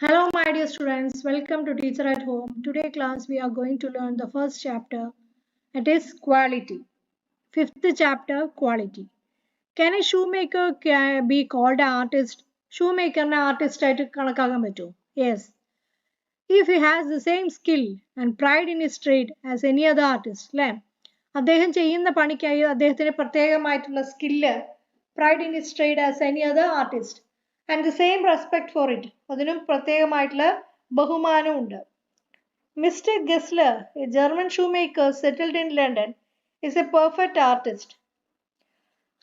Hello, my dear students. Welcome to Teacher at Home. Today class we are going to learn the first chapter. It is quality. Fifth chapter, quality. Can a shoemaker be called an artist? Shoemaker an artist ആയിട്ട് കണക്കാക്കാൻ പറ്റുമോ? Yes. If he has the same skill and pride in his trade as any other artist, അല്ലേ? അദ്ദേഹം ചെയ്യുന്ന പണിക്കായി അദ്ദേഹത്തിന് പ്രത്യേകമായിട്ടുള്ള skill pride in his trade as any other artist. And the same respect for it. അതിനും പ്രത്യേകമായിട്ടുള്ള ബഹുമാനമുണ്ട്. Mr. Gessler, a German shoemaker settled in London, is a perfect artist.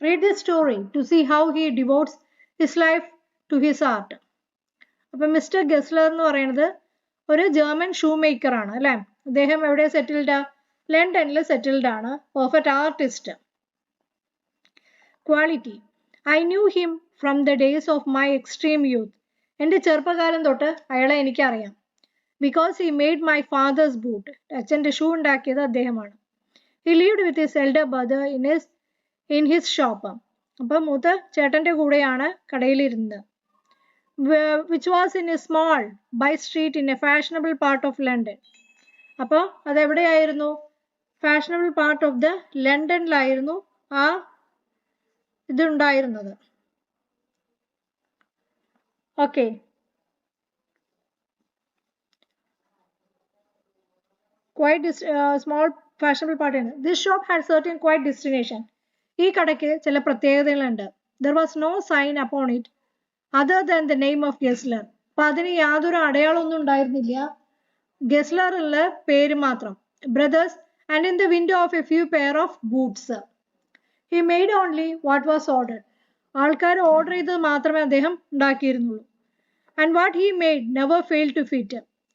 Read the story to see how he devotes his life to his art. അപ്പോൾ mister ഗെസ്ലർ എന്ന് പറയുന്നത് ഒരു German shoe maker ആണ് അല്ലേ? അദ്ദേഹം എവിടെ സെറ്റിൽഡ്? ലണ്ടനിൽ സെറ്റിൽഡ് ആണ്. Perfect artist. Quality. I knew him from the days of my extreme youth. എൻ്റെ ചെറുപ്പകാലം തൊട്ട് അയാളെ എനിക്കറിയാം. Because he made my father's boot. അച്ഛൻ്റെ ഷൂ ഉണ്ടാക്കിയത് അദ്ദേഹമാണ്. He lived with his elder brother in his shop. അപ്പം മൂത്ത ചേട്ടൻ്റെ കൂടെയാണ് കടയിലിരുന്നത്. Which was in a small by street in a fashionable part of London. അപ്പോൾ അതെവിടെയായിരുന്നു? ഫാഷനബിൾ പാർട്ട് ഓഫ് ദ ലണ്ടനിലായിരുന്നു ആ ഇതുണ്ടായിരുന്നത്. Okay, quite small fashionable part in it. This shop had certain quite destination. ഈ കടയ്ക്ക് ചില പ്രത്യേകതകളുണ്ട്. There was no sign upon it other than the name of Gessler. അപ്പം അതിന് യാതൊരു അടയാളമൊന്നും ഉണ്ടായിരുന്നില്ല, ഗെസ്ലറുള്ള പേര് മാത്രം. Brothers, and in the window of a few pair of boots. He made only what was ordered. ആൾക്കാർ ഓർഡർ ചെയ്തത് മാത്രമേ അദ്ദേഹം ഉണ്ടാക്കിയിരുന്നുള്ളൂ. And what he made never failed to fit.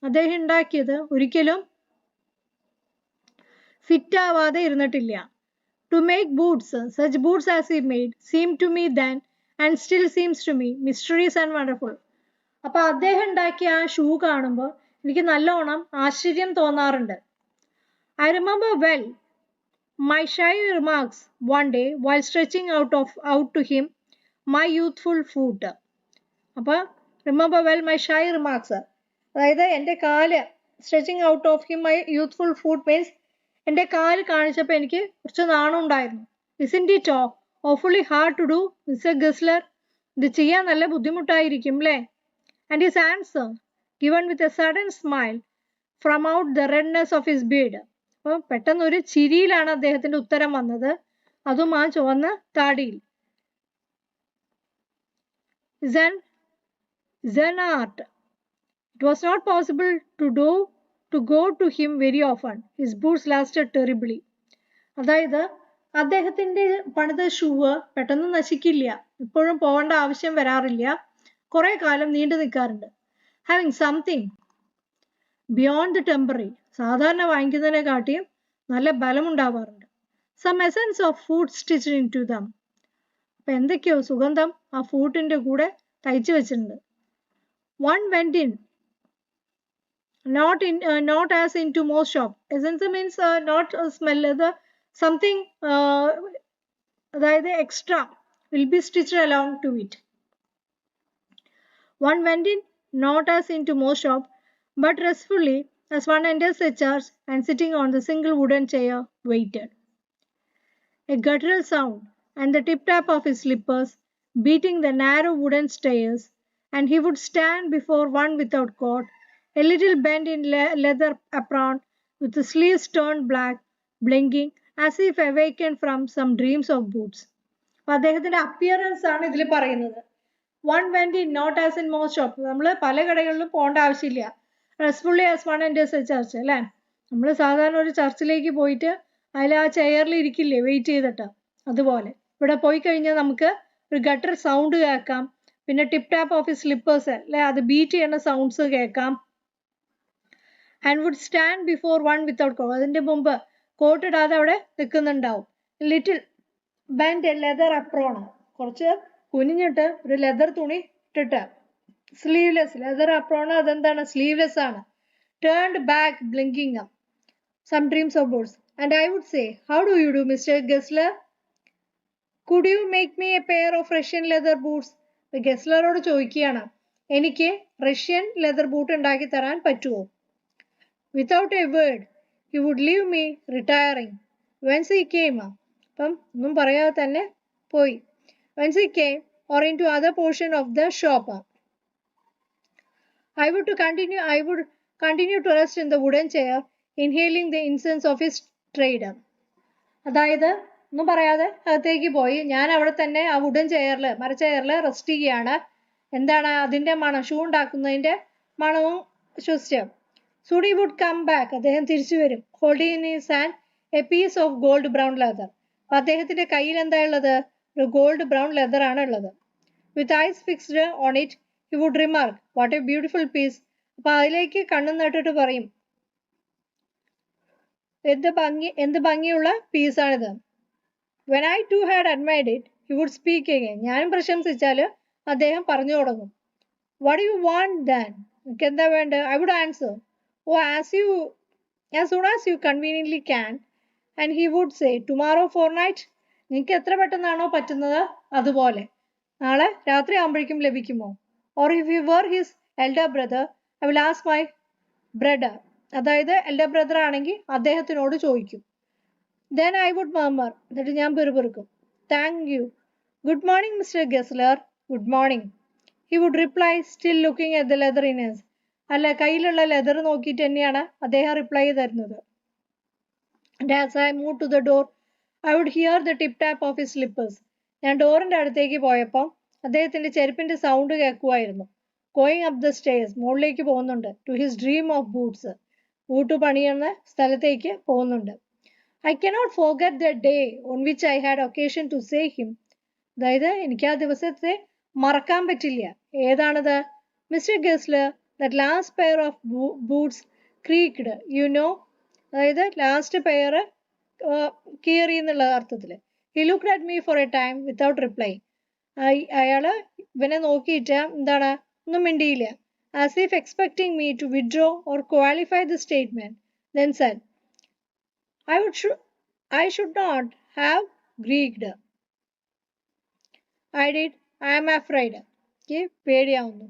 അദ്ദേഹം ഉണ്ടാക്കിയത് ഒരിക്കലും ഫിറ്റ് ആവാതെ ഇരുന്നിട്ടില്ല. To make boots, such boots as he made, seemed to me then and still seems to me mysterious and wonderful. അപ്പോൾ അദ്ദേഹം ഉണ്ടാക്കിയ ആ ഷൂ കാണുമ്പോൾ എനിക്ക് നല്ലോണം ആശ്ചര്യം തോന്നാറുണ്ട്. I remember well my shy remarks one day while stretching out to him my youthful foot. അപ്പോൾ remember well my shy remarks, അതായത് എൻ്റെ കാല് stretching out of him my youthful foot means എൻ്റെ കാല് കാണിച്ചപ്പോൾ എനിക്ക് കുറച്ച് നാണം ഉണ്ടായിരുന്നു. Isn't it awfully hard to do, Mr. Gessler? ഇത് ചെയ്യാൻ നല്ല ബുദ്ധിമുട്ടായിരിക്കും അല്ലേ? And his answer, given with a sudden smile from out the redness of his beard. അപ്പോൾ പെട്ടെന്നൊരു ചിരിയിലാണ് അദ്ദേഹത്തിൻ്റെ ഉത്തരം വന്നത്, അതും ആ ചുവന്ന താടിയിൽ. Zen art. It was not possible to go to him very often. His boots lasted terribly. അതായത് അദ്ദേഹത്തിൻ്റെ പണിത ഷൂവ് പെട്ടെന്ന് നശിക്കില്ല, ഇപ്പോഴും പോകേണ്ട ആവശ്യം വരാറില്ല, കുറേ കാലം നീണ്ടു നിൽക്കാറുണ്ട്. Having something beyond the temporary. സാധാരണ വാങ്ങിക്കുന്നതിനെക്കാട്ടിയും നല്ല ബലമുണ്ടാവാറുണ്ട്. Some essence of food stitched into them. അപ്പം എന്തൊക്കെയോ സുഗന്ധം ആ ഫൂട്ടിൻ്റെ കൂടെ തയ്ച്ചു വെച്ചിട്ടുണ്ട്. One went in not as into most shop. Essence means not a smell, something അതായത് extra will be stitched along to it. One went in not as into most shop, but restfully as one enters the church and sitting on the single wooden chair waited. A guttural sound and the tip-tap of his slippers beating the narrow wooden stairs, and he would stand before one without coat, a little bent in leather apron with the sleeves turned black, blinking as if awakened from some dreams of boots. അദ്ദേഹത്തിൻ്റെ appearance ആണ് ഇതിൽ പറയുന്നത്. One went in not as in most shop. നമ്മൾ പല കടകളിലും പോകേണ്ട ആവശ്യമില്ല. Restfully as one enters a church അല്ലേ? നമ്മൾ സാധാരണ ഒരു ചർച്ചിലേക്ക് പോയിട്ട് അതിൽ ആ ചെയറിൽ ഇരിക്കില്ലേ വെയിറ്റ് ചെയ്തിട്ട്, അതുപോലെ ഇവിടെ പോയി കഴിഞ്ഞാൽ നമുക്ക് ഒരു ഗട്ടർ സൗണ്ട് കേൾക്കാം, പിന്നെ ടിപ്പ് ടാപ്പ് ഓഫ് സ്ലിപ്പേഴ്സ് അല്ലേ, അത് ബീറ്റ് ചെയ്യുന്ന സൗണ്ട്സ് കേൾക്കാം. And would stand before one without coat. അതിൻ്റെ മുമ്പ് കോട്ട് ഇടാതെ അവിടെ നിൽക്കുന്നുണ്ടാവും. ലിറ്റിൽ ബെൻഡ് ലെതർ അപ്രോൺ, കുറച്ച് കുനിഞ്ഞിട്ട് ഒരു ലെതർ തുണി ഇട്ടിട്ട്, സ്ലീവ്ലെസ് ലെതർ അപ്രോൺ, അതെന്താണ് സ്ലീവ്ലെസ് ആണ്. Turned back blinking some dreams of boards. And I would say, how do you do Mr Gessler? Could you make me a pair of Russian leather boots? ഗെസ്ലറോട് ചോദിക്കുകയാണ്, എനിക്ക് Russian leather boot ഉണ്ടാക്കി തരാൻ പറ്റുമോ? Without a word, he would leave me retiring. Once he came, അപ്പം ഒന്നും പറയാതെ തന്നെ പോയി. Once he came or into other portion of the shop, I would continue to rest in the wooden chair, inhaling the incense of his trade. അതായത് ഒന്നും പറയാതെ അകത്തേക്ക് പോയി. ഞാൻ അവിടെ തന്നെ ആ വുഡൻ ചെയറിൽ മരച്ചെയറിൽ റെസ്റ്റ് ചെയ്യുകയാണ്. എന്താണ് അതിൻ്റെ മണം, ഷൂ ഉണ്ടാക്കുന്നതിൻ്റെ മണവും ശ്വസിച്ച്. സുഡി വുഡ് കം ബാക്ക്, അദ്ദേഹം തിരിച്ചു വരും. Holding in his hand a piece of gold brown leather. അപ്പം അദ്ദേഹത്തിൻ്റെ കയ്യിൽ എന്താ ഉള്ളത്? ഒരു ഗോൾഡ് ബ്രൗൺ ലെതർ ആണ് ഉള്ളത്. With eyes fixed on it he would remark, what a beautiful piece. അപ്പം അതിലേക്ക് കണ്ണും നട്ടിട്ട് പറയും, എന്ത് ഭംഗിയുള്ള പീസാണിത്. When I too had admired it he would speak again. ഞാനും പ്രശംസിച്ചാൽ അദ്ദേഹം പറഞ്ഞു തുടങ്ങും. വാട്ട് യു വാണ്ട് ദാൻ, നിങ്ങൾക്ക് എന്താ വേണ്ടത്? I would answer, oh as soon as you conveniently can. And he would say, tomorrow fortnight. നിങ്ങൾക്ക് എത്ര പെട്ടെന്നാണോ പറ്റുന്നത് അതുപോലെ. നാളെ രാത്രി ആകുമ്പോഴേക്കും ലഭിക്കുമോ? Or if you were his elder brother I will ask my brother. അതായത് എൽഡർ ബ്രദർ ആണെങ്കിൽ അദ്ദേഹത്തിനോട് ചോദിക്കും. Then I would murmur, എന്നിട്ട് ഞാൻ പിറുപിറുക്കും, thank you. Good morning Mr Gessler. Good morning. He would reply, still looking at the leather in his. അല്ല, കയ്യിലുള്ള leather നോക്കിയിട്ട് തന്നെയാണ് അദ്ദേഹം റിപ്ലൈ തരുന്നത്. And as I moved to the door, I would hear the tip tap of his slippers. ഞാൻ ഡോറിൻ്റെ അടുത്തേക്ക് പോയപ്പോൾ അദ്ദേഹത്തിൻ്റെ ചെരുപ്പിൻ്റെ സൗണ്ട് കേൾക്കുമായിരുന്നു. ഗോയിങ് അപ്പ് ദ സ്റ്റേഴ്സ്, മുകളിലേക്ക് പോകുന്നുണ്ട്. To his dream of boots, boot പണിയുന്ന സ്ഥലത്തേക്ക് പോകുന്നുണ്ട്. I cannot forget the day on which I had occasion to say him. അതായത് എനിക്ക് ആ ദിവസത്തെ മറക്കാൻ പറ്റില്ല. ഏതാണത്? Mr Gessler, that last pair of boots creaked, you know. അതായത് ലാസ്റ്റ് പെയർ കീറി എന്നുള്ള അർത്ഥത്തിൽ. He looked at me for a time without reply. അയാൾ ഇവനെ നോക്കിയിട്ട് എന്താണ്, ഒന്നും മിണ്ടിയില്ല. As if expecting me to withdraw or qualify the statement. Then said, I should not have Greeked. I did. I am afraid. പേടിയാവുന്നു.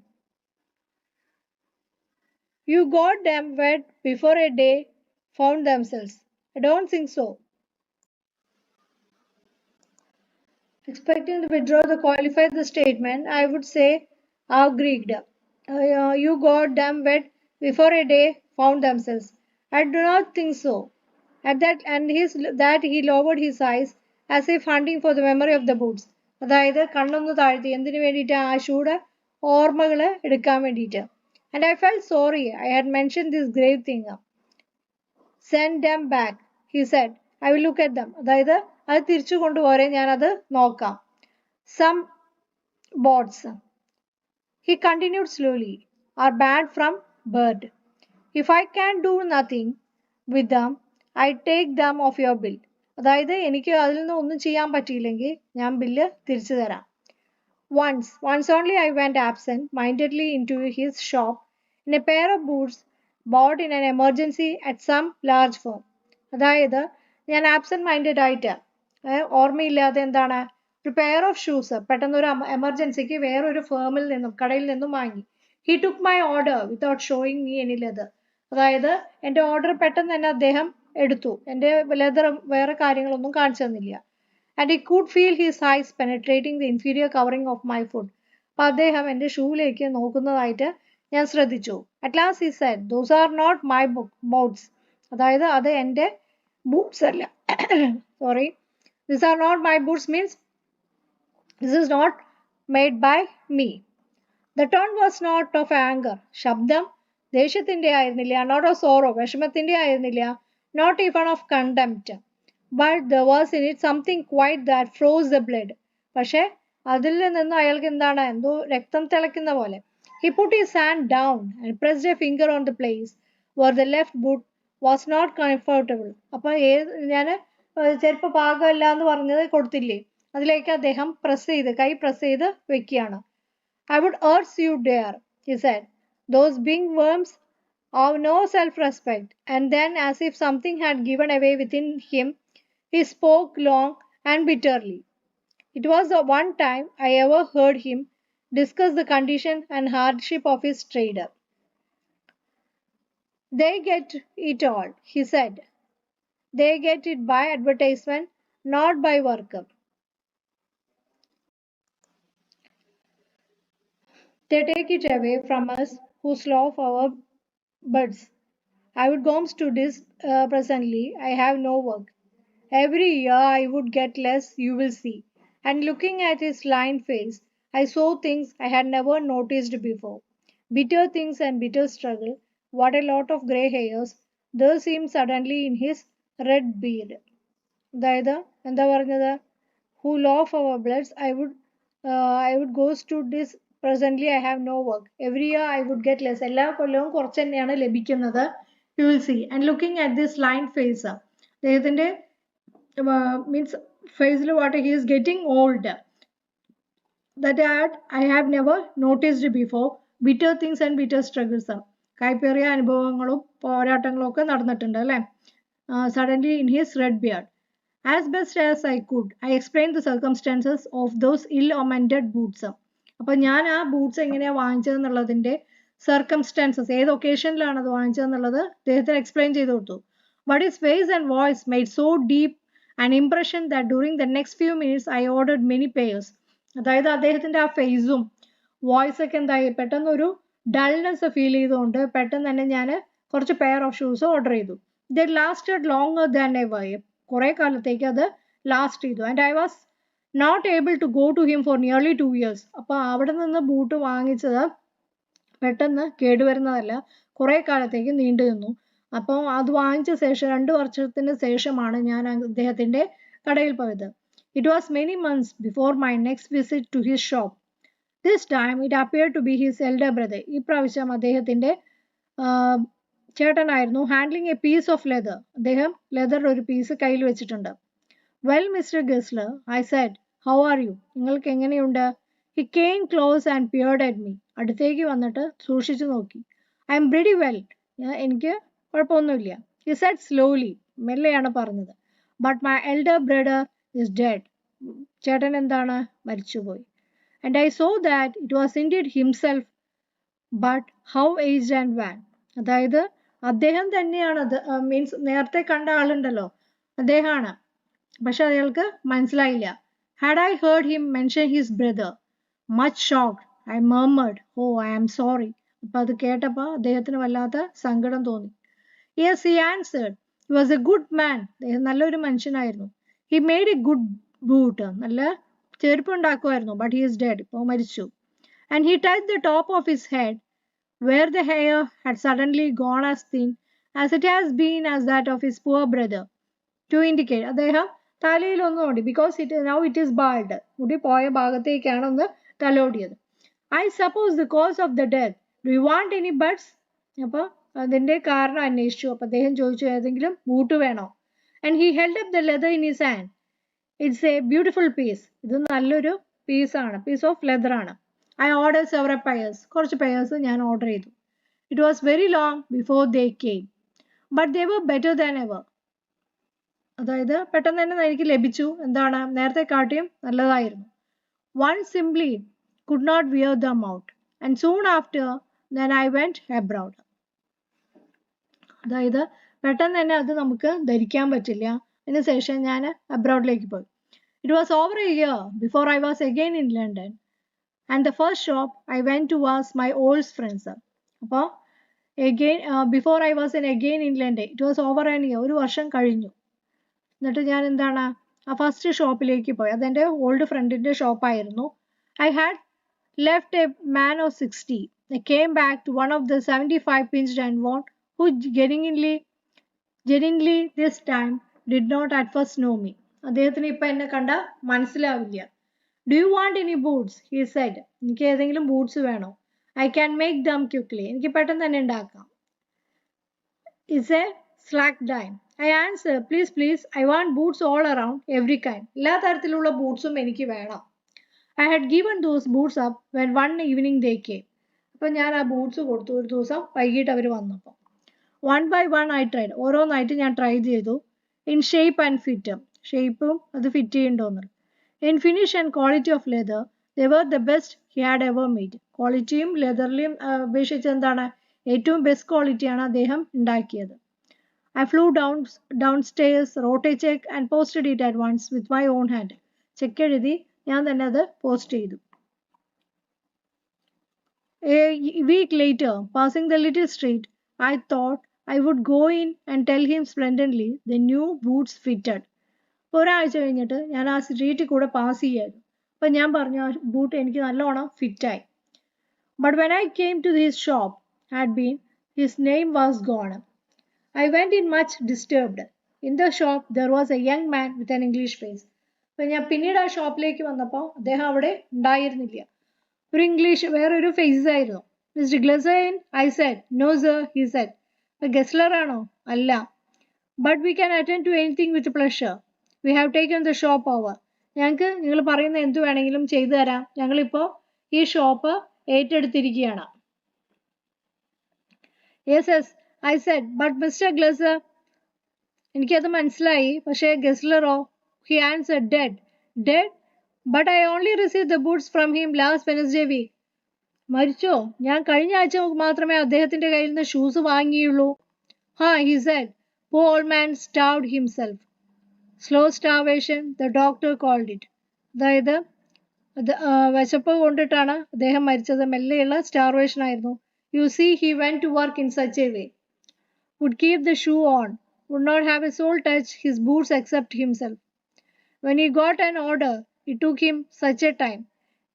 You got them wet before a day found themselves. I don't think so. Expecting to withdraw the qualify the statement, I would say are Greeked. You got them wet before a day found themselves. I do not think so. At that he lowered his eyes as if hunting for the memory of the boots. അതായത് കണ്ണൊന്ന് താഴ്ത്തി. എന്തിനു വേണ്ടിയിട്ട്? ആ ഷൂടെ ഓർമ്മകൾ എടുക്കാൻ വേണ്ടിയിട്ട്. And I felt sorry I had mention this grave thing. Send them back, he said, I will look at them. അതായത് അത് തിരിച്ചു കൊണ്ടുപോരെ, ഞാനത് നോക്കാം. Some boots, he continued slowly, are bad from bird. If I can do nothing with them I take them off your bill. അതായത് എനിക്ക് അതിൽ നിന്ന് ഒന്നും ചെയ്യാൻ പറ്റിയില്ലെങ്കിൽ ഞാൻ ബില്ല് തിരിച്ചു തരാം. Once only I went absent-mindedly into his shop in a pair of boots bought in an emergency at some large firm. അതായത് ഞാൻ ആബ്സെൻറ്റ് മൈൻഡഡ് ആയിട്ട്, ഓർമ്മയില്ലാതെ എന്താണ്, ഒരു പെയർ ഓഫ് ഷൂസ് പെട്ടെന്നൊരു എമർജൻസിക്ക് വേറൊരു ഫേമിൽ നിന്നും കടയിൽ നിന്നും വാങ്ങി. He took my order without showing me any leather. അതായത് എൻ്റെ ഓർഡർ പെട്ടെന്ന് തന്നെ അദ്ദേഹം എടുത്തു. എൻ്റെ ലെതർ വേറെ കാര്യങ്ങളൊന്നും കാണിച്ചു തന്നില്ല. And he could feel his eyes penetrating the inferior covering of my foot. അപ്പം അദ്ദേഹം എൻ്റെ ഷൂവിലേക്ക് നോക്കുന്നതായിട്ട് ഞാൻ ശ്രദ്ധിച്ചു. At last he said, those are not my boots. അതായത് അത് എൻ്റെ ബൂട്ട്സ് അല്ല. Sorry, this are not my boots means this is not made by me. The tone was not of anger. ശബ്ദം ദേഷ്യത്തിൻ്റെ ആയിരുന്നില്ല. നോട്ട് ഓഫ് സോറോ, വിഷമത്തിൻ്റെ ആയിരുന്നില്ല. Not even of contempt. But there was in it something quiet that froze the blood. പക്ഷേ അതിൽ നിന്നും അയാൾക്ക് എന്താണ്, എന്തോ രക്തം തിളയ്ക്കുന്ന പോലെ. He put his hand down and pressed a finger on the place where the left boot was not comfortable. അപ്പോൾ ഞാൻ ചെരുപ്പ് പാകമല്ല എന്ന് പറഞ്ഞത് കൊടുത്തില്ലേ, അതിലേക്ക് അദ്ദേഹം കൈ പ്രസ് ചെയ്ത് വെക്കുകയാണ്. I would urge you dare, he said. Those being worms have no self-respect. And then, as if something had given away within him, he spoke long and bitterly. It was the one time I ever heard him discussed the condition and hardship of his trader. They get it all, he said. They get it by advertisement, not by work. They take it away from us who slough our buds. I would go to this presently. I have no work. Every year I would get less, you will see. And looking at his lined face, I saw things I had never noticed before. Bitter things and bitter struggle. What a lot of grey hairs there seemed suddenly in his red beard. അതായത് എന്താ പറഞ്ഞത് who laugh our bloods I would go to this presently I have no work every year I would get less എല്ലാ കൊല്ലവും കുറച്ച് തന്നെയാണ് ലഭിക്കുന്നത് you will see and looking at this lined face അദ്ദേഹത്തിന്റെ means face what he is getting old that I have never noticed before bitter things and bitter struggles കൈപ്പേറിയ അനുഭവങ്ങളും പോരാട്ടങ്ങളും ഒക്കെ നടന്നിട്ടുണ്ട് അല്ലേ suddenly in his red beard. As best as I could, I explained the circumstances of those ill-omened boots. അപ്പോൾ ഞാൻ ആ boots എങ്ങനെയാണ് വാങ്ങിച്ചതെന്നുള്ളതിൻ്റെ circumstances ഏത് ഒക്കേഷനിലാണ് അത് വാങ്ങിച്ചതെന്നുള്ളത് അദ്ദേഹത്തിന് എക്സ്പ്ലെയിൻ ചെയ്ത് കൊടുത്തു. But his face and voice made so deep an impression that during the next few minutes I ordered many pairs. അതായത് അദ്ദേഹത്തിൻ്റെ ആ ഫേസും വോയിസ് ഒക്കെ എന്തായി പെട്ടെന്നൊരു ഡൾനെസ് ഫീൽ ചെയ്തുകൊണ്ട് പെട്ടെന്ന് തന്നെ ഞാൻ കുറച്ച് പെയർ ഓഫ് ഷൂസ് ഓർഡർ ചെയ്തു. They lasted longer than ever. കുറേ കാലത്തേക്ക് അത് ലാസ്റ്റ് ചെയ്തു and I was not able to go to him for nearly 2 years. അപ്പോൾ അവിടെ നിന്ന് ബൂട്ട് വാങ്ങിച്ചത് പെട്ടെന്ന് കേടുവരുന്നതല്ല കുറേ കാലത്തേക്ക് നീണ്ടു നിന്നു. അപ്പോൾ അത് വാങ്ങിച്ച ശേഷം 2 വർഷത്തിന് ശേഷമാണ് ഞാൻ അദ്ദേഹത്തിൻ്റെ കടയിൽ പോയത്. It was many months before my next visit to his shop. This time it appear to be his elder brother. ഈ പ്രാവശ്യം അദ്ദേഹത്തിൻ്റെ ചേട്ടനായിരുന്നു handling a piece of leather. അദ്ദേഹം ലെതറിൻ്റെ ഒരു പീസ് കയ്യിൽ വെച്ചിട്ടുണ്ട്. Well Mr Gessler I said how are you? നിങ്ങൾക്ക് എങ്ങനെയുണ്ട്? He came close and peered at me. അടുത്തേക്ക് വന്നിട്ട് സൂക്ഷിച്ചു നോക്കി. I'm very well. എനിക്ക് കുഴപ്പമൊന്നുമില്ല. He said slowly. മെല്ലെയാണ് പറഞ്ഞത്. But my elder brother is dead. ചേട്ടൻ എന്താണ്? മരിച്ചുപോയി. And I so that it was indeed himself but how aged and van. അതായത് അദ്ദേഹം തന്നെയാണ് അത് മീൻസ് നേരത്തെ കണ്ട ആളുണ്ടല്ലോ അദ്ദേഹമാണ്. പക്ഷെ അയാൾക്ക് മനസ്സിലായില്ല. Had I heard him mention his brother much shocked I murmured oh I am sorry. അപ്പം അത് കേട്ടപ്പോൾ അദ്ദേഹത്തിന് വല്ലാത്ത സങ്കടം തോന്നി. Yes he answered he was a good man. അദ്ദേഹം നല്ലൊരു മനുഷ്യനായിരുന്നു. He made a good boot. നല്ല ചെരുപ്പ് ഉണ്ടാക്കുമായിരുന്നു. But he is dead. ഇപ്പോൾ മരിച്ചു. And he touch the top of his head where the hair had suddenly gone as thin as it has been as that of his poor brother, to indicate അദ്ദേഹം തലയിലൊന്നുകൂടി because now it is bald. മുടി പോയ ഭാഗത്തേക്കാണ് ഒന്ന് തലോടിയത്. I suppose the cause of the death. Do you want any buds? അപ്പോൾ അതിൻ്റെ കാരണം അന്വേഷിച്ചു. അപ്പോൾ അദ്ദേഹം ചോദിച്ചു ഏതെങ്കിലും ബൂട്ട് വേണോ? And he held up the leather in his hand. It's a beautiful piece. ഇത് നല്ലൊരു പീസാണ്. പീസ് ഓഫ് ലെതർ ആണ്. I ordered several pairs. കുറച്ച് പെയേഴ്സ് ഞാൻ ഓർഡർ ചെയ്തു. It was very long before they came. But they were better than ever. അതായത് പെട്ടെന്ന് തന്നെ എനിക്ക് ലഭിച്ചു. എന്താണ്? നേരത്തെ കാട്ടിയും നല്ലതായിരുന്നു. One simply could not wear them out. And soon after then I went abroad. അതായത് പെട്ടെന്ന് തന്നെ അത് നമുക്ക് ധരിക്കാൻ പറ്റില്ല. അതിനുശേഷം ഞാൻ അബ്രോഡിലേക്ക് പോയി. It was over a year before I was again in London. And the first shop I went to was my old friend's. അപ്പോൾ again before I was again in London, it was over an year. ഒരു വർഷം കഴിഞ്ഞു. എന്നിട്ട് ഞാൻ എന്താണ് ആ first ഷോപ്പിലേക്ക് പോയി. അതെൻ്റെ ഓൾഡ് ഫ്രണ്ടിൻ്റെ ഷോപ്പായിരുന്നു. I had left a man of 60. I came back to one of the 75 pinched and worn who genuinely this time did not at first know me. അദ്ദേഹത്തിന് ഇപ്പം എന്നെ കണ്ടാൽ മനസ്സിലാവില്ല. Do you want any boots? He said. എനിക്ക് ഏതെങ്കിലും boots വേണോ? I can make them quickly. എനിക്ക് പെട്ടെന്ന് തന്നെ ഉണ്ടാക്കാം. It's a slack dime. I answered, please, I want boots all around, every kind. എല്ലാ തരത്തിലുള്ള ബൂട്ട്സും എനിക്ക് വേണം. I had given those boots up when one evening they came. അപ്പോൾ ഞാൻ ആ ബൂട്ട്സ് കൊടുത്തു. ഒരു ദിവസം വൈകിട്ട് അവർ വന്നപ്പോൾ. One by one I tried. ഓരോന്നായിട്ട് ഞാൻ ട്രൈ ചെയ്തു. In shape and fit. ഷേപ്പും അത് fit ചെയ്യണ്ടോന്ന്. In finish and quality of leather, They were the best he had ever made. ക്വാളിറ്റിയും ലെതറിലും അപേക്ഷിച്ച് എന്താണ് ഏറ്റവും ബെസ്റ്റ് ക്വാളിറ്റിയാണ് അദ്ദേഹം ഉണ്ടാക്കിയത്. I flew downstairs, wrote a check and posted it at once with my own hand. Check എഴുതി ഞാൻ തന്നെ അത് പോസ്റ്റ് ചെയ്തു. A week later, passing the little street, I thought I would go in and tell him splendidly the new boots fitted. ഒരാഴ്ച കഴിഞ്ഞിട്ട് ഞാൻ ആ സ്ട്രീറ്റിൽ കൂടെ പാസ് ചെയ്യായിരുന്നു. അപ്പം ഞാൻ പറഞ്ഞു ആ ബൂട്ട് എനിക്ക് നല്ലോണം ഫിറ്റായി. But when I came to his shop, his name was gone. I went in much disturbed. In the shop, there was a young man with an English face. അപ്പം ഞാൻ പിന്നീട് ആ ഷോപ്പിലേക്ക് വന്നപ്പോൾ അദ്ദേഹം അവിടെ ഉണ്ടായിരുന്നില്ല. ഒരു ഇംഗ്ലീഷ് വേറൊരു ഫേസ് ആയിരുന്നു. മിസ്റ്റർ ഗ്ലസൈൻ, I said. No sir, he said. Gessler ആണോ? അല്ല. But we can attend to anything with pleasure. We have taken the shop over. ഞങ്ങൾക്ക് നിങ്ങൾ പറയുന്ന എന്ത് വേണമെങ്കിലും ചെയ്തു തരാം. ഞങ്ങളിപ്പോൾ ഈ ഷോപ്പ് ഏറ്റെടുത്തിരിക്കുകയാണ്. Yes yes, I said. But Mr Gessler, എനിക്കത് മനസ്സിലായി. പക്ഷേ ഗസ്ലറോ? He answered, dead. Dead? But I only received the boots from him last Wednesday week. മരിച്ചോ? ഞാൻ കഴിഞ്ഞ ആഴ്ച മാത്രമേ അദ്ദേഹത്തിന്റെ കയ്യിൽ നിന്ന് shoes വാങ്ങിയുള്ളൂ. He said. Poor old man starved himself. Slow starvation, the doctor called it. അതായത് വിശപ്പ് കൊണ്ടിട്ടാണ് അദ്ദേഹം മരിച്ചത്. മെല്ലെയുള്ള സ്റ്റാർവേഷൻ ആയിരുന്നു. You see, he went to work in such a way. Would keep the shoe on. Would not have a soul touch his boots except himself. When he got an order, it took him such a time.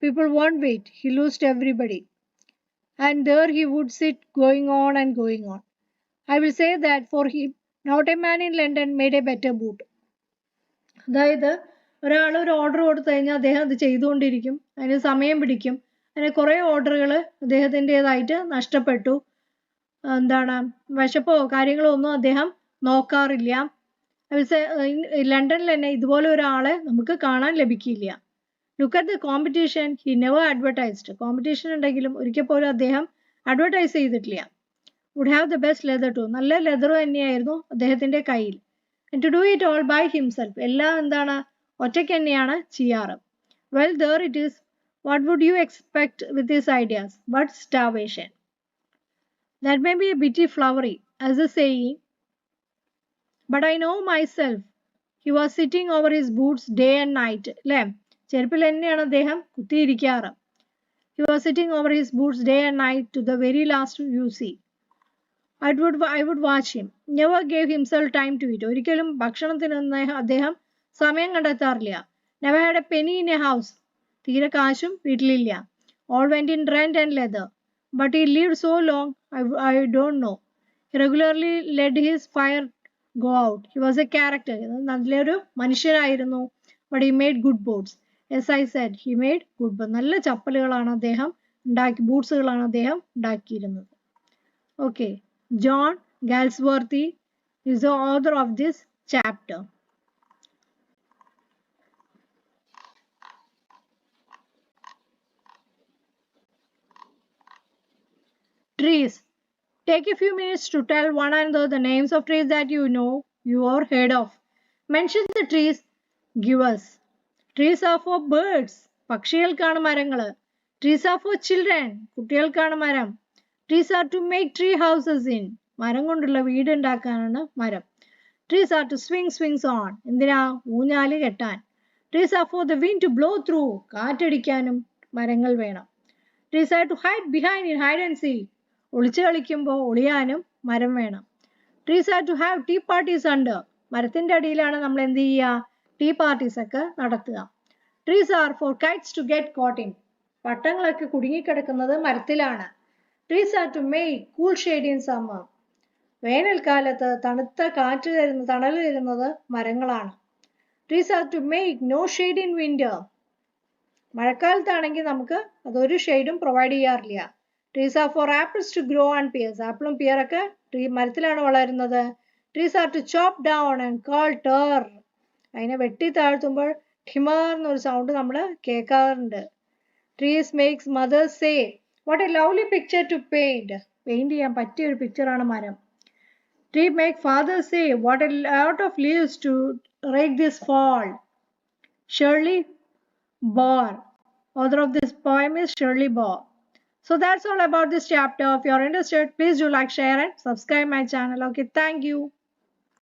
People won't wait. He lost everybody. And there he would sit going on and going on. I will say that for him, not a man in London made a better boot. അതായത് ഒരാൾ ഒരു order കൊടുത്തു കഴിഞ്ഞാൽ അദ്ദേഹം അത് ചെയ്തുകൊണ്ടിരിക്കും. അതിന് സമയം പിടിക്കും. അങ്ങനെ കുറേ ഓർഡറുകൾ അദ്ദേഹത്തിൻ്റെതായിട്ട് നഷ്ടപ്പെട്ടു. എന്താണ് വിശപ്പോ കാര്യങ്ങളോ ഒന്നും അദ്ദേഹം നോക്കാറില്ല. ലണ്ടനിൽ തന്നെ ഇതുപോലെ ഒരാളെ നമുക്ക് കാണാൻ ലഭിക്കില്ല. Look at the competition, he never advertised. Competition ഉണ്ടെങ്കിലും ഒരിക്കൽ പോലും അദ്ദേഹം അഡ്വർടൈസ് ചെയ്തിട്ടില്ല. Would have the best leather too. നല്ല ലെതർ തന്നെയായിരുന്നു അദ്ദേഹത്തിന്റെ കയ്യിൽ. And to do it all by himself. എല്ലാം എന്താണ് ഒറ്റയ്ക്ക് തന്നെയാണ് ചെയ്യാറ്. Well, there it is. What would you expect with his ideas but starvation? That may be a bit flowery as a saying. But I know myself. He was sitting over his boots day and night. അല്ലേ? ചെരുപ്പിൽ തന്നെയാണ് അദ്ദേഹം കുത്തിയിരിക്കാറ്. He was sitting over his boots day and night to the very last you see. I would watch him. Never gave himself time to eat. ഒരിക്കലും ഭക്ഷണത്തിനൊന്നും അദ്ദേഹം സമയം കണ്ടെത്താറില്ല. Never had a penny in a house. തീരെ കാശും വീട്ടിലില്ല. All went in rent and leather. But he lived so long, I don't know. He regularly let his fire go out. He was a character. നല്ലൊരു മനുഷ്യനായിരുന്നു. But he made good boots. As I said, he made good boots. നല്ല ചപ്പലുകളാണ് അദ്ദേഹം ബൂട്ട്സുകളാണ് അദ്ദേഹം ഉണ്ടാക്കിയിരുന്നത്. Okay. John Galsworthy is the author of this chapter. Trees. Take a few minutes to tell one another the names of trees that you know you are heard of. Mention the trees. Give us. Trees are for birds. പക്ഷികൾക്കാണ് മരങ്ങൾ. Trees are for children. കുട്ടികൾക്കാണ് മരം. Trees are to make tree houses in. മരം കൊണ്ടുള്ള വീട് ഉണ്ടാക്കാനാണ് മരം. Trees are to swings on. എന്തിനാ? ഊഞ്ഞാല് കെട്ടാൻ. Trees are for the wind to blow through. കാറ്റടിക്കാനും മരങ്ങൾ വേണം. Trees are to hide behind in hide and seek. ഒളിച്ചു കളിക്കുമ്പോൾ ഒളിയാനും മരം വേണം. Trees are to have tea parties under. മരത്തിന്റെ അടിയിലാണ് നമ്മൾ എന്ത് ചെയ്യുക? ടീ പാർട്ടീസ് ഒക്കെ നടത്തുക. Trees are for kites to get caught in. പട്ടങ്ങളൊക്കെ കുടുങ്ങിക്കിടക്കുന്നത് മരത്തിലാണ്. Trees are to make cool shade in summer. വേനൽക്കാലത്ത് തണുത്ത കാറ്റ് തണൽ തരുന്നത് മരങ്ങളാണ്. Trees are to make no shade in winter. മഴക്കാലത്താണെങ്കിൽ നമുക്ക് അതൊരു ഷെയ്ഡും പ്രൊവൈഡ് ചെയ്യാറില്ല. Trees are for apples to grow and pears. ആപ്പിളും പിയറൊക്കെ മരത്തിലാണ് വളരുന്നത്. Trees are to chop down and call tar. അതിനെ വെട്ടി താഴ്ത്തുമ്പോൾ ഠിമർ എന്നൊരു സൗണ്ട് നമ്മൾ കേൾക്കാറുണ്ട്. Trees makes mothers say, what a lovely picture to paint. Paint ചെയ്യാൻ പറ്റിയ ഒരു പിക്ചറാണ് മരം. Tree make fathers say, what a lot of leaves to rake this fall. Shirley Barr. Author of this poem is Shirley Baugh. So that's all about this chapter. If you're interested, please do like, share, and subscribe my channel. Okay, thank you.